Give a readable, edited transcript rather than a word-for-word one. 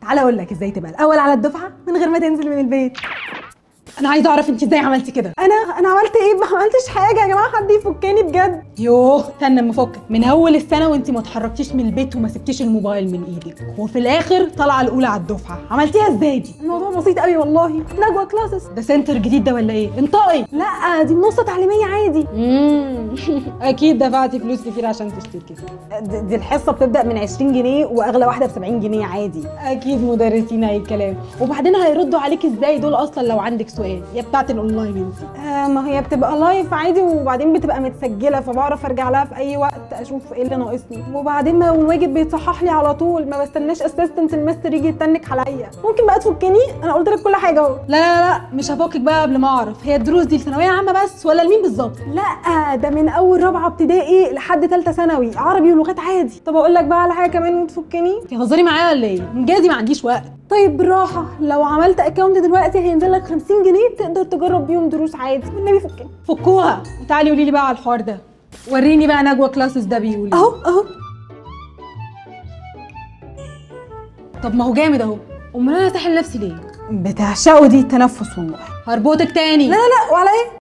تعالى اقول لك ازاي تبقى الاول على الدفعه من غير ما تنزل من البيت. انا عايزه اعرف انت ازاي عملتي كده. انا عملت ايه؟ ما عملتش حاجه يا جماعه، حد يفكني بجد. يوه استنى اما افكك. من اول السنه وانت ما اتحركتيش من البيت وما سبتيش الموبايل من ايدك، وفي الاخر طالعه الاولى على الدفعه. عملتيها ازاي دي؟ الموضوع بسيط قوي والله. نجوى كلاسز. ده سنتر جديد ده ولا ايه؟ انطقي. لا دي منصه تعليميه عادي. اكيد دفعتي فلوس كتير عشان تشتركي. دي الحصه بتبدا من 20 جنيه واغلى واحده ب 70 جنيه عادي. اكيد مدرسين اي كلام. وبعدين هيردوا عليك ازاي دول اصلا لو عندك سؤال؟ يا بتاعت الاونلاين انت. ما هي بتبقى لايف عادي، وبعدين بتبقى متسجله، فبعرف ارجع لها في اي وقت اشوف ايه اللي ناقصني. وبعدين ما الواجب بيتصحح لي على طول، ما بستناش اسيستنت المستر يجي يتنك عليا. ممكن بقى تفكني؟ انا قلت لك كل حاجه اهو. لا مش هفكك بقى قبل ما اعرف، هي الدروس دي لثانويه عامه بس ولا لمين بالظبط؟ لا ده من اول رابعه ابتدائي لحد ثالثه ثانوي، عربي ولغات عادي. طب اقول لك بقى على حاجه كمان وتفكني؟ انت هتهزري معايا ولا ايه؟ انجازي ما عنديش وقت. طيب بالراحه، لو عملت اكونت دلوقتي هينزل لك 50 جنيه تقدر تجرب بيهم دروس عادي. والنبي فكني. فكوها وتعالي قولي لي بقى على الحوار ده. وريني بقى نجوى كلاسز ده بيقول اهو. طب ما هو جامد اهو. امال انا ساحل نفسي ليه؟ بتعشقوا دي التنفس والله. هربطك تاني. لا وعلى ايه؟